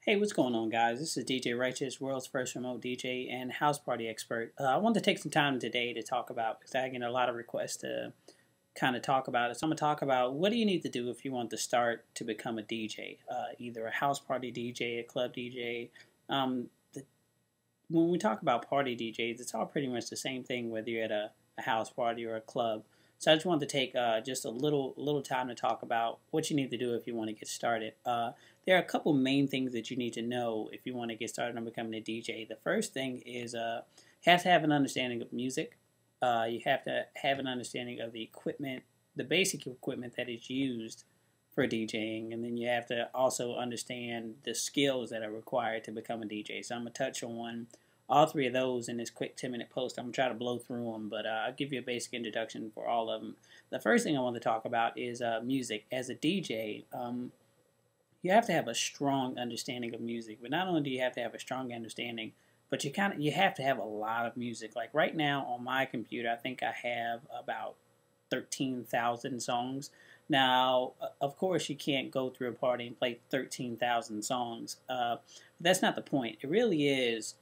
Hey, what's going on, guys? This is DJ Righteous, world's first remote DJ and house party expert. I wanted to take some time today to talk about, because I get a lot of requests to kind of talk about it. So I'm going to talk about what do you need to do if you want to start to become a DJ, either a house party DJ, a club DJ. When we talk about party DJs, it's all pretty much the same thing, whether you're at a house party or a club. So I just wanted to take just a little time to talk about what you need to do if you want to get started. There are a couple main things that you need to know if you want to get started on becoming a DJ. The first thing is you have to have an understanding of music. You have to have an understanding of the equipment, the basic equipment that is used for DJing, and then you have to also understand the skills that are required to become a DJ. So I'm going to touch on all three of those in this quick 10-minute post. I'm going to try to blow through them, but I'll give you a basic introduction for all of them. The first thing I want to talk about is music. As a DJ, you have to have a strong understanding of music, but not only do you have to have a strong understanding, but you have to have a lot of music. Like right now on my computer, I think I have about 13,000 songs. Now, of course, you can't go through a party and play 13,000 songs. That's not the point. It really is,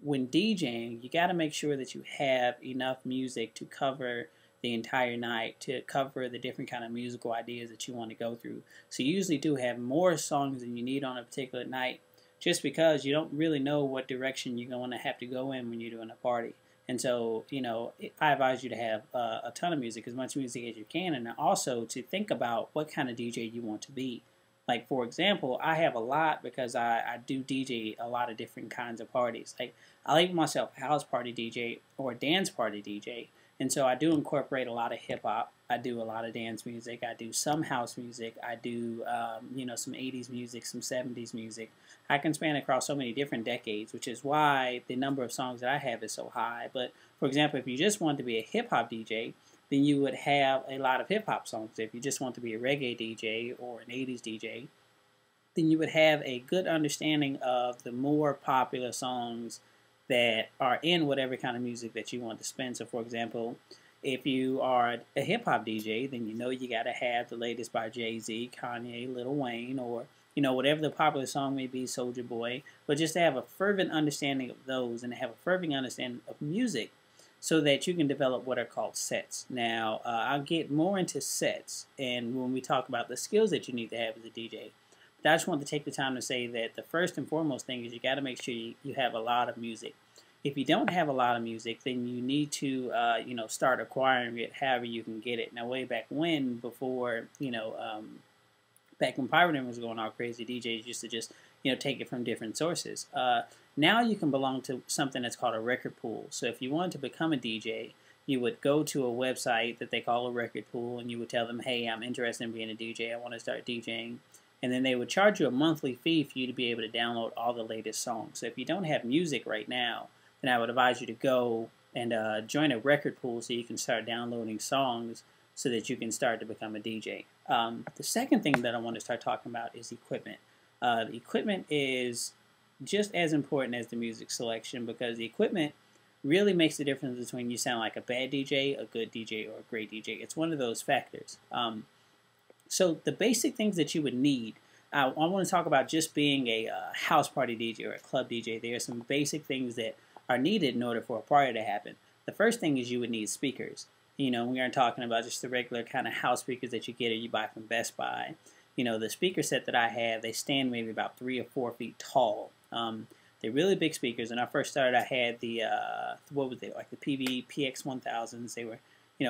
when DJing, you got to make sure that you have enough music to cover the entire night, to cover the different kind of musical ideas that you want to go through. So you usually do have more songs than you need on a particular night, just because you don't really know what direction you're going to have to go in when you're doing a party. And so, I advise you to have a ton of music, as much music as you can, and also to think about what kind of DJ you want to be. Like, for example, I have a lot because I do DJ a lot of different kinds of parties. Like, I label myself a house party DJ or a dance party DJ. And so I do incorporate a lot of hip-hop. I do a lot of dance music. I do some house music. I do, some 80s music, some 70s music. I can span across so many different decades, which is why the number of songs that I have is so high. But, for example, if you just want to be a hip-hop DJ, then you would have a lot of hip-hop songs. If you just want to be a reggae DJ or an 80s DJ, then you would have a good understanding of the more popular songs that are in whatever kind of music that you want to spin. So, for example, if you are a hip-hop DJ, then you got to have the latest by Jay-Z, Kanye, Lil Wayne, or whatever the popular song may be, Soulja Boy. But just to have a fervent understanding of those and to have a fervent understanding of music so that you can develop what are called sets. Now, I'll get more into sets and when we talk about the skills that you need to have as a DJ. But I just want to take the time to say that the first and foremost thing is you got to make sure you have a lot of music. If you don't have a lot of music, then you need to, start acquiring it however you can get it. Now, way back when, before, back when pirating was going all crazy, DJs used to just, take it from different sources. Now you can belong to something that's called a record pool. So if you wanted to become a DJ, you would go to a website that they call a record pool, and you would tell them, hey, I'm interested in being a DJ. I want to start DJing. And then they would charge you a monthly fee for you to be able to download all the latest songs. So if you don't have music right now, then I would advise you to go and join a record pool so you can start downloading songs so that you can start to become a DJ. The second thing that I want to start talking about is equipment. The equipment is just as important as the music selection, because the equipment really makes the difference between you sound like a bad DJ, a good DJ, or a great DJ. It's one of those factors. So the basic things that you would need, I want to talk about just being a house party DJ or a club DJ. There are some basic things that are needed in order for a party to happen. The first thing is you would need speakers. We aren't talking about just the regular kind of house speakers that you get or you buy from Best Buy. The speaker set that I have, they stand maybe about 3 or 4 feet tall. They're really big speakers. When I first started, I had the, like the PV PX1000s. They were,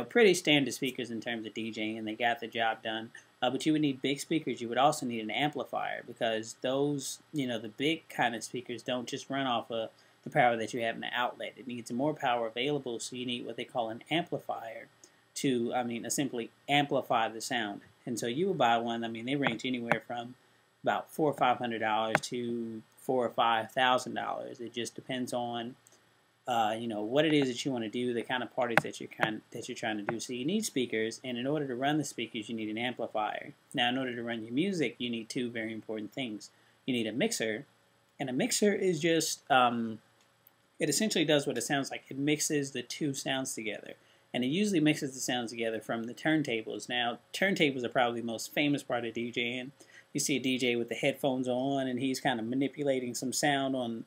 pretty standard speakers in terms of DJing, and they got the job done. But you would need big speakers. You would also need an amplifier, because those, the big kind of speakers don't just run off of the power that you have in the outlet. It needs more power available, so you need what they call an amplifier to, simply amplify the sound. And so you would buy one. They range anywhere from about $400 or $500 to $4,000 or $5,000. It just depends on, what it is that you want to do, the kind of parties that you're trying to do. So you need speakers, and in order to run the speakers, you need an amplifier. Now, in order to run your music, you need two very important things. You need a mixer, and a mixer is just it essentially does what it sounds like. It mixes the two sounds together. And it usually mixes the sounds together from the turntables. Now, turntables are probably the most famous part of DJing. you see a DJ with the headphones on, and he's kind of manipulating some sound on,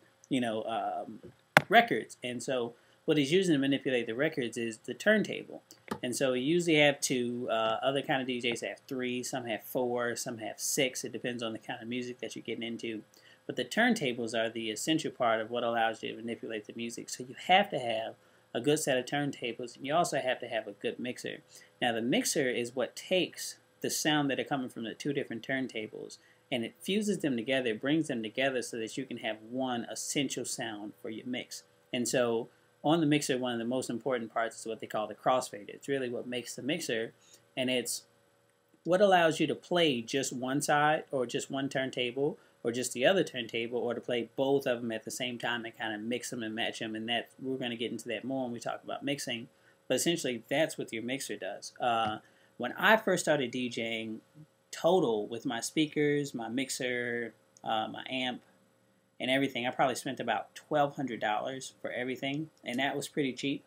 records. And so what he's using to manipulate the records is the turntable. And so you usually have two. Other kind of DJs have three. Some have four. Some have six. It depends on the kind of music that you're getting into. But the turntables are the essential part of what allows you to manipulate the music. So you have to have a good set of turntables, and you also have to have a good mixer. Now the mixer is what takes the sound that are coming from the two different turntables, and it fuses them together, brings them together so that you can have one essential sound for your mix. And so on the mixer, one of the most important parts is what they call the crossfader. It's really what makes the mixer, and it's what allows you to play just one side or just one turntable or just the other turntable, or to play both of them at the same time and kind of mix them and match them. And that, we're going to get into that more when we talk about mixing. But essentially, that's what your mixer does. When I first started DJing total with my speakers, my mixer, my amp, and everything, I probably spent about $1,200 for everything, and that was pretty cheap.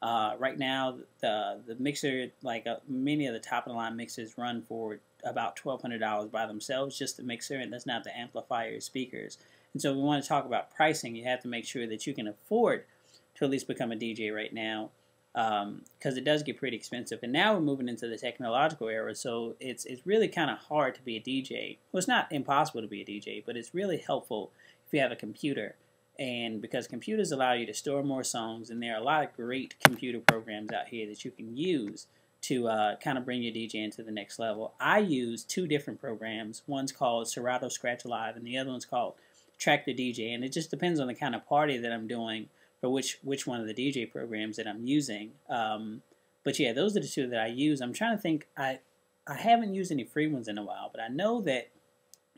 Right now, the mixer, like many of the top of the line mixers, run for about $1,200 by themselves, just the mixer, and that's not the amplifier speakers. And so, if we want to talk about pricing, you have to make sure that you can afford to at least become a DJ right now, because it does get pretty expensive. And now we're moving into the technological era, so it's really kind of hard to be a DJ. Well, it's not impossible to be a DJ, but it's really helpful if you have a computer. And because computers allow you to store more songs, and there are a lot of great computer programs out here that you can use to kind of bring your DJ into the next level. I use two different programs. One's called Serato Scratch Live, and the other one's called Track the DJ. And it just depends on the kind of party that I'm doing for which one of the DJ programs that I'm using. But yeah, those are the two that I use. I'm trying to think. I haven't used any free ones in a while, but I know that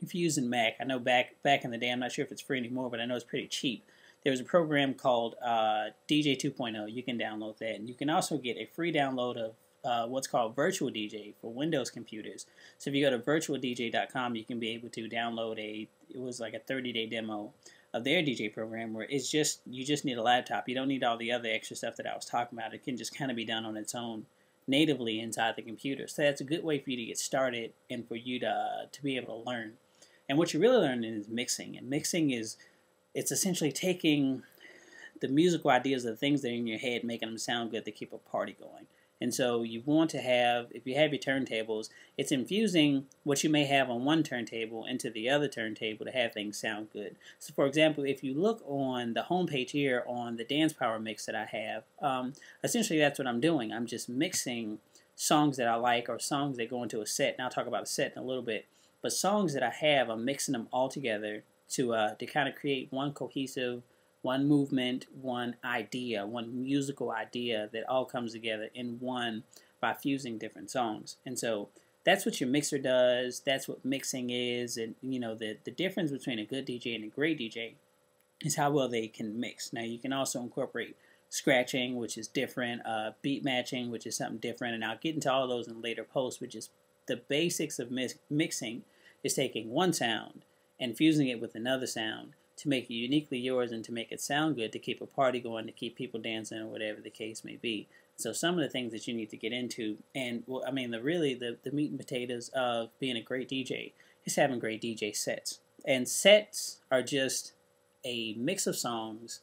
if you're using Mac, I know back in the day, I'm not sure if it's free anymore, but I know it's pretty cheap. There was a program called DJ 2.0. You can download that, and you can also get a free download of what's called Virtual DJ for Windows computers. So if you go to virtualdj.com, you can be able to download it was like a 30-day demo of their DJ program, where it's just, you just need a laptop. You don't need all the other extra stuff that I was talking about. It can just kind of be done on its own natively inside the computer. So that's a good way for you to get started and for you to be able to learn. And what you're really learning is mixing. And mixing is, it's essentially taking the musical ideas of the things that are in your head, making them sound good to keep a party going. And so you want to have, if you have your turntables, it's infusing what you may have on one turntable into the other turntable to have things sound good. So for example, if you look on the homepage here on the Dance Power mix that I have, essentially that's what I'm doing. I'm just mixing songs that I like, or songs that go into a set. And I'll talk about a set in a little bit. But songs that I have, I'm mixing them all together to kind of create one cohesive, one movement, one idea, one musical idea that all comes together in one by fusing different songs. And so that's what your mixer does. That's what mixing is. And the difference between a good DJ and a great DJ is how well they can mix. Now you can also incorporate scratching, which is different, beat matching, which is something different, and I'll get into all of those in later posts. Which is the basics of mixing is taking one sound and fusing it with another sound to make it uniquely yours and to make it sound good, to keep a party going, to keep people dancing, or whatever the case may be. So some of the things that you need to get into, and well, I mean, the meat and potatoes of being a great DJ is having great DJ sets. And sets are just a mix of songs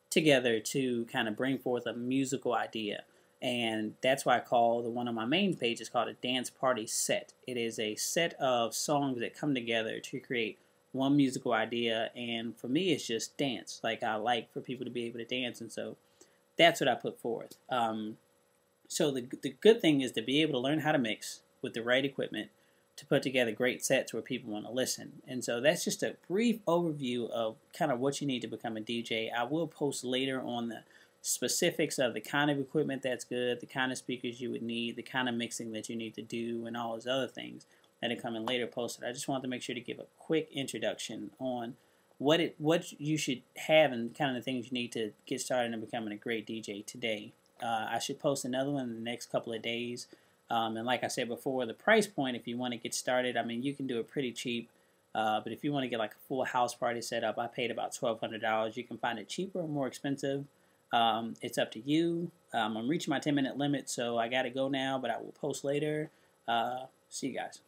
together to kind of bring forth a musical idea. And that's why I call the one on my main page is called a dance party set. It is a set of songs that come together to create one musical idea, and for me it's just dance. Like, I like for people to be able to dance, and so that's what I put forth. So the good thing is to be able to learn how to mix with the right equipment to put together great sets where people want to listen. And so that's just a brief overview of kind of what you need to become a DJ. I will post later on the specifics of the kind of equipment that's good, the kind of speakers you would need, the kind of mixing that you need to do, and all those other things that are coming later posted. I just wanted to make sure to give a quick introduction on what you should have and kind of the things you need to get started in becoming a great DJ today. I should post another one in the next couple of days. And like I said before, the price point, if you want to get started, I mean, you can do it pretty cheap. But if you want to get like a full house party set up, I paid about $1,200. You can find it cheaper or more expensive. It's up to you. I'm reaching my 10-minute limit, so I got to go now, but I will post later. See you guys.